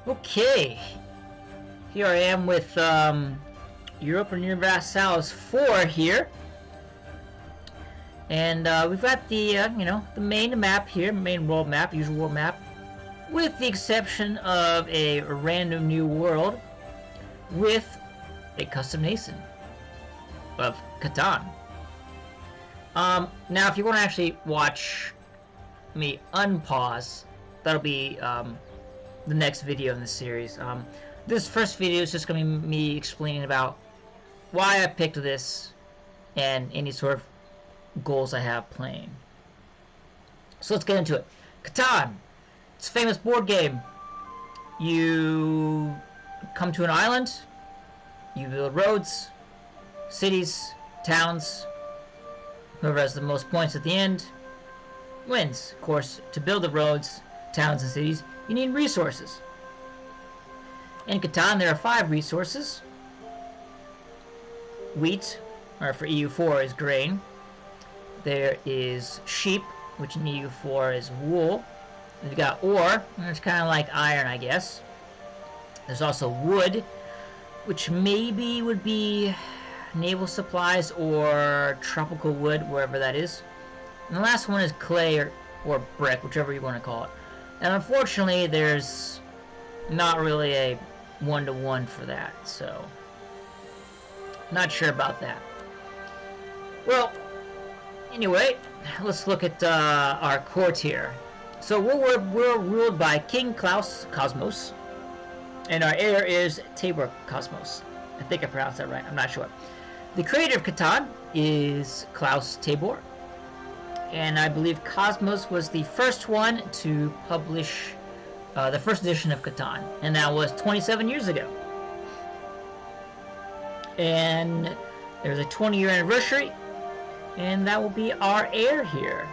Okay, here I am with Europa Universalis 4 here, and we've got the the main map here, main world map, usual world map, with the exception of a random new world with a custom nation of Catan. Now, if you want to actually watch me unpause, that'll be the next video in the series. This first video is just going to be me explaining about why I picked this and any sort of goals I have playing. So let's get into it. Catan. It's a famous board game. You come to an island, you build roads, cities, towns. Whoever has the most points at the end wins. Of course, to build the roads, towns, and cities, you need resources. In Catan, there are 5 resources. Wheat, or for EU4 is grain. There is sheep, which in EU4 is wool. You've got ore, which is kind of like iron, I guess. There's also wood, which maybe would be naval supplies or tropical wood, wherever that is. And the last one is clay or brick, whichever you want to call it. And unfortunately, there's not really a one-to-one for that, so not sure about that. Well, anyway, let's look at our court here. So we're ruled by King Klaus Cosmos, and our heir is Tabor Cosmos. I think I pronounced that right, I'm not sure. The creator of Catan is Klaus Tabor, and I believe Cosmos was the first one to publish the first edition of Catan, and that was 27 years ago. And there's a 20-year anniversary, and that will be our heir here.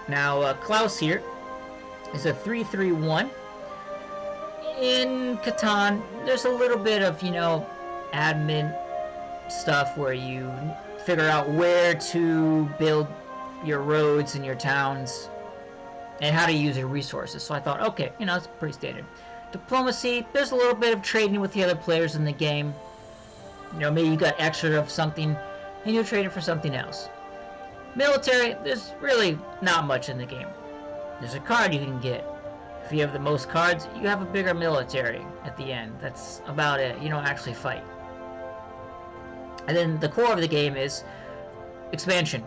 Now, Klaus here is a 331. In Catan, there's a little bit of, admin stuff where you figure out where to build your roads and your towns and how to use your resources. So I thought, okay, it's pretty standard. Diplomacy, there's a little bit of trading with the other players in the game. Maybe you got extra of something and you trade it for something else. Military, there's really not much in the game. There's a card you can get. If you have the most cards, you have a bigger military at the end. That's about it. You don't actually fight. And then the core of the game is expansion.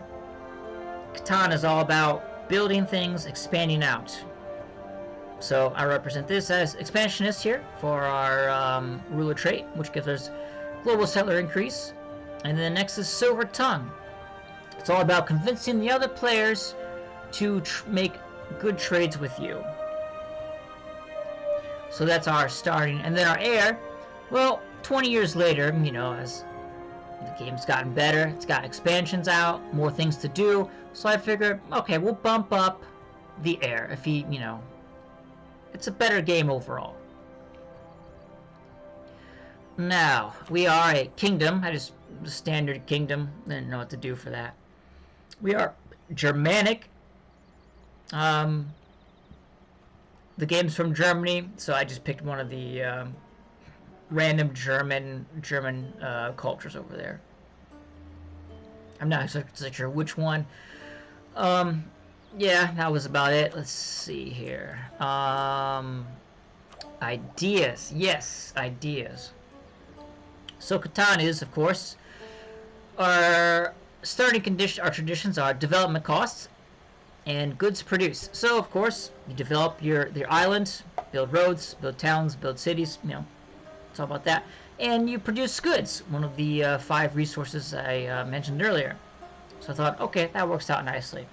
Catan is all about building things, expanding out. So I represent this as expansionist here for our ruler trait, which gives us global settler increase. And then next is silver tongue. It's all about convincing the other players to make good trades with you. So that's our starting. And then our heir, well, 20 years later, as the game's gotten better, it's got expansions out, more things to do. So I figured, okay, we'll bump up the heir if he, it's a better game overall. Now, we are a kingdom. I just, standard kingdom, didn't know what to do for that. We are Germanic. The game's from Germany, so I just picked one of the random German cultures over there. I'm not exactly sure which one. Yeah, that was about it. Let's see here. Ideas. Yes, ideas. So Catan is, of course, our starting condition. Our traditions are development costs and goods produced. So, of course, you develop your island, build roads, build towns, build cities. It's all about that. And you produce goods, one of the 5 resources I mentioned earlier. So I thought, okay, that works out nicely.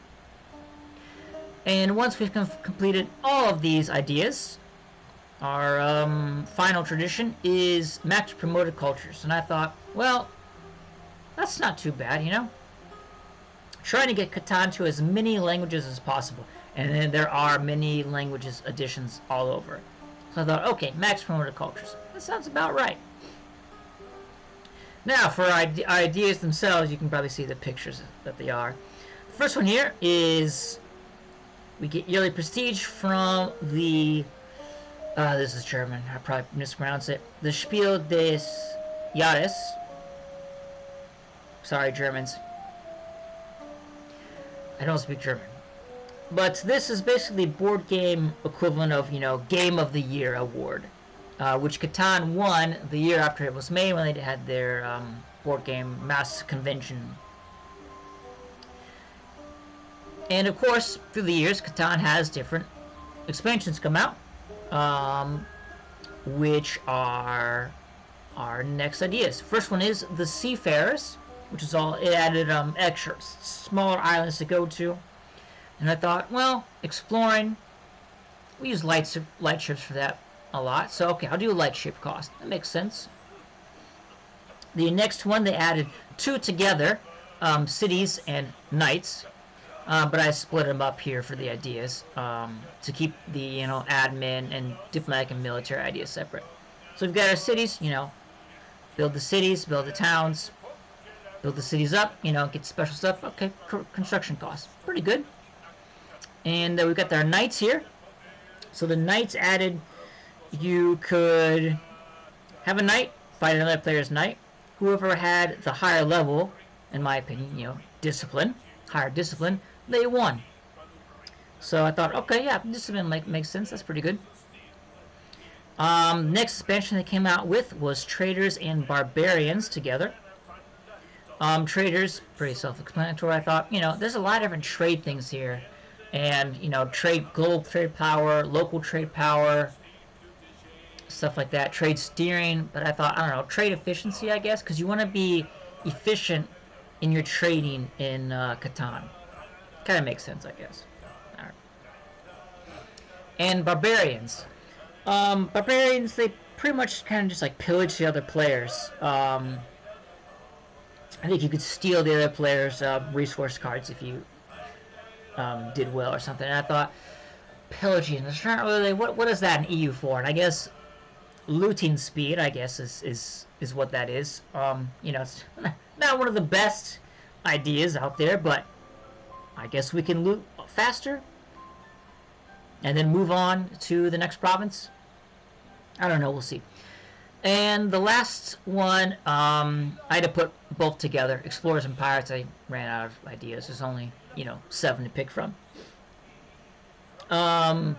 And once we've completed all of these ideas, our final tradition is max promoted cultures. And I thought, well, that's not too bad, Trying to get Catan to as many languages as possible. And then there are many languages additions all over. So I thought, okay, max promoted cultures. That sounds about right. Now, for ideas themselves, you can probably see the pictures that they are. The first one here is we get yearly prestige from the This is German. I probably mispronounced it. The Spiel des Jahres. Sorry, Germans. I don't speak German. But this is basically board game equivalent of, Game of the Year award, which Catan won the year after it was made when they had their board game mass convention. And of course, through the years, Catan has different expansions come out, which are our next ideas. First one is the Seafarers, which is all, it added extra smaller islands to go to. And I thought, well, exploring, we use light ships for that a lot. So, okay, I'll do a light ship cost. That makes sense. The next one, they added two together, cities and knights. But I split them up here for the ideas to keep the, admin and diplomatic and military ideas separate. So we've got our cities, build the cities, build the towns, build the cities up, get special stuff. Okay, construction costs. Pretty good. And we've got our knights here. So the knights added, you could have a knight, fight another player's knight. Whoever had the higher level, in my opinion, discipline, higher discipline, they won. So I thought, okay, yeah, discipline makes sense. That's pretty good. Next expansion they came out with was traders and barbarians together. Traders, pretty self-explanatory. I thought, there's a lot of different trade things here. And, global trade power, local trade power, stuff like that. Trade steering. But I thought, I don't know, trade efficiency, I guess, because you want to be efficient in your trading in Catan. Kind of makes sense, I guess. All right. And barbarians. Barbarians, they pretty much kind of just like pillage the other players. I think you could steal the other players' resource cards if you did well or something. And I thought, pillaging, it's not really, what is that in EU for? And I guess looting speed, I guess, is what that is. It's not one of the best ideas out there, but I guess we can loot faster and then move on to the next province. I don't know, we'll see. And the last one, I had to put both together. Explorers and Pirates, I ran out of ideas. There's only, 7 to pick from. And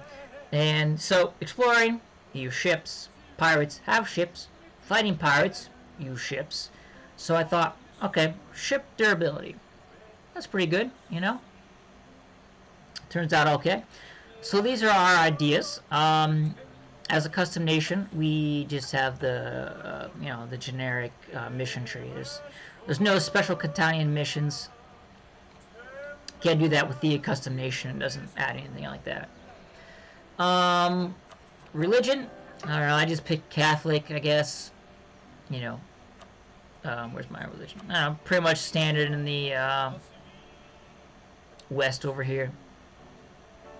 so, exploring, you use ships. Pirates have ships. Fighting pirates, use ships. So I thought, okay, ship durability. That's pretty good, Turns out okay. So these are our ideas. As a custom nation, we just have the, the generic mission tree. There's no special Catanian missions. Can't do that with the custom nation. It doesn't add anything like that. Religion, I don't know. I just picked Catholic, I guess. Where's my religion? I don't know, pretty much standard in the West over here.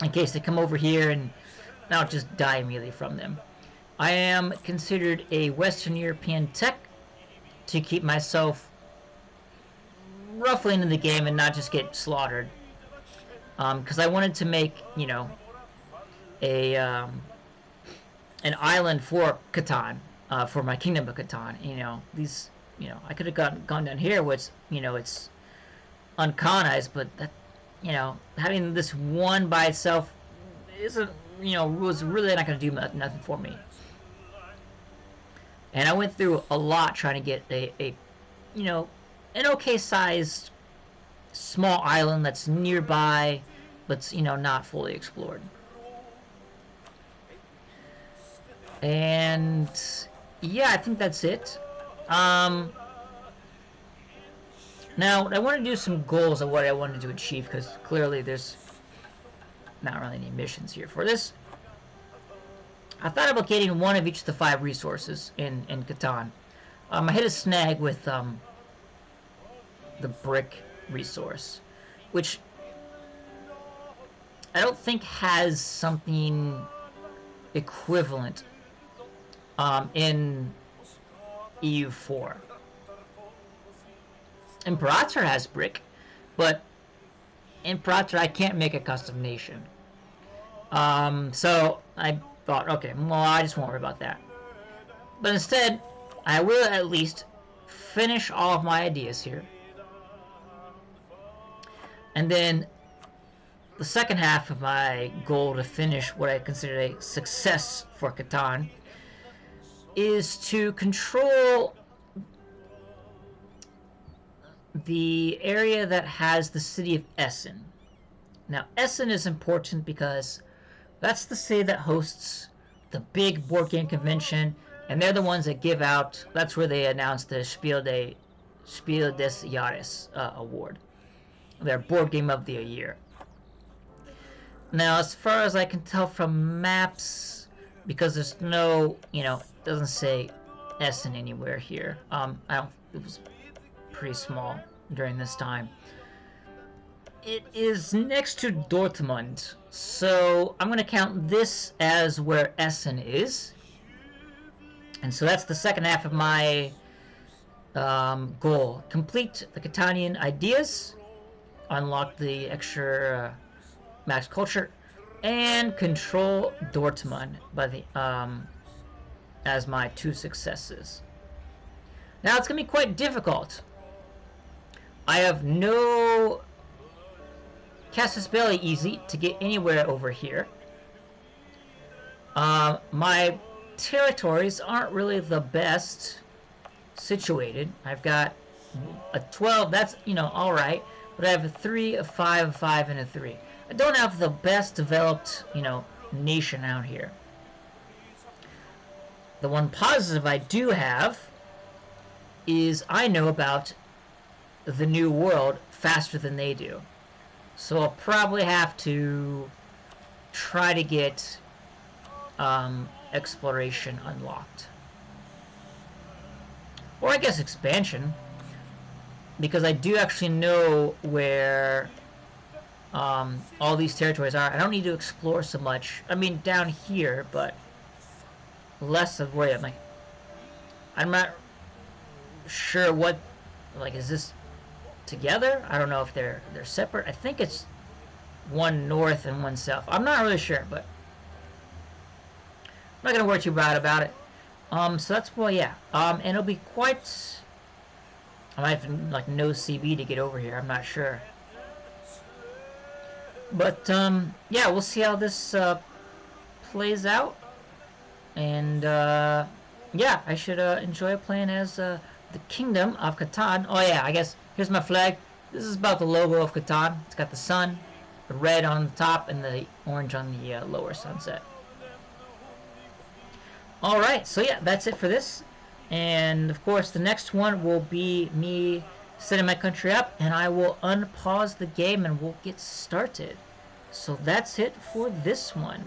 In case they come over here and I'll just die immediately from them. I am considered a Western European tech to keep myself roughly into the game and not just get slaughtered. Because I wanted to make, an island for Catan, for my Kingdom of Catan. I could have gone down here, which, it's uncolonized, but that, having this one by itself isn't, was really not going to do nothing for me. And I went through a lot trying to get an okay sized small island that's nearby, but not fully explored. And yeah, I think that's it. Now I want to do some goals of what I wanted to achieve, because clearly there's not really any missions here for this. I thought about getting one of each of the 5 resources in Catan. I hit a snag with the brick resource, which I don't think has something equivalent in EU4. Imperator has brick, but Imperator I can't make a custom nation. So I thought, okay, well, I just won't worry about that. But instead, I will at least finish all of my ideas here. And then the second half of my goal to finish what I consider a success for Catan is to control the area that has the city of Essen. Now, Essen is important because that's the city that hosts the big board game convention, and they're the ones that give out, that's where they announce the Spiel des Jahres award, their board game of the year. Now, as far as I can tell from maps, because there's no, it doesn't say Essen anywhere here. It was pretty small during this time. It is next to Dortmund, so I'm going to count this as where Essen is. And so that's the second half of my goal. Complete the Catanian ideas, unlock the extra max culture, and control Dortmund by the as my 2 successes. Now it's gonna be quite difficult. I have no Casus Belli easy to get anywhere over here. My territories aren't really the best situated. I've got a 12, that's alright, but I have a 3, a 5, a 5, and a 3. I don't have the best developed, nation out here. The one positive I do have is I know about the New World faster than they do. So I'll probably have to try to get exploration unlocked. Or I guess expansion, because I do actually know where all these territories are. I don't need to explore so much. I mean, down here, but less of where I'm not sure what, is this together? I don't know if they're separate. I think it's one north and one south. I'm not really sure, but I'm not gonna worry too bad about it. So that's, well, yeah. And it'll be quite, I might have no CB to get over here. I'm not sure. But yeah, we'll see how this plays out. And yeah, I should enjoy playing as the Kingdom of Catan. Oh yeah, I guess here's my flag. This is about the logo of Catan. It's got the sun, the red on the top, and the orange on the lower sunset. Alright, so yeah, that's it for this. And of course, the next one will be me setting my country up, and I will unpause the game and we'll get started. So that's it for this one.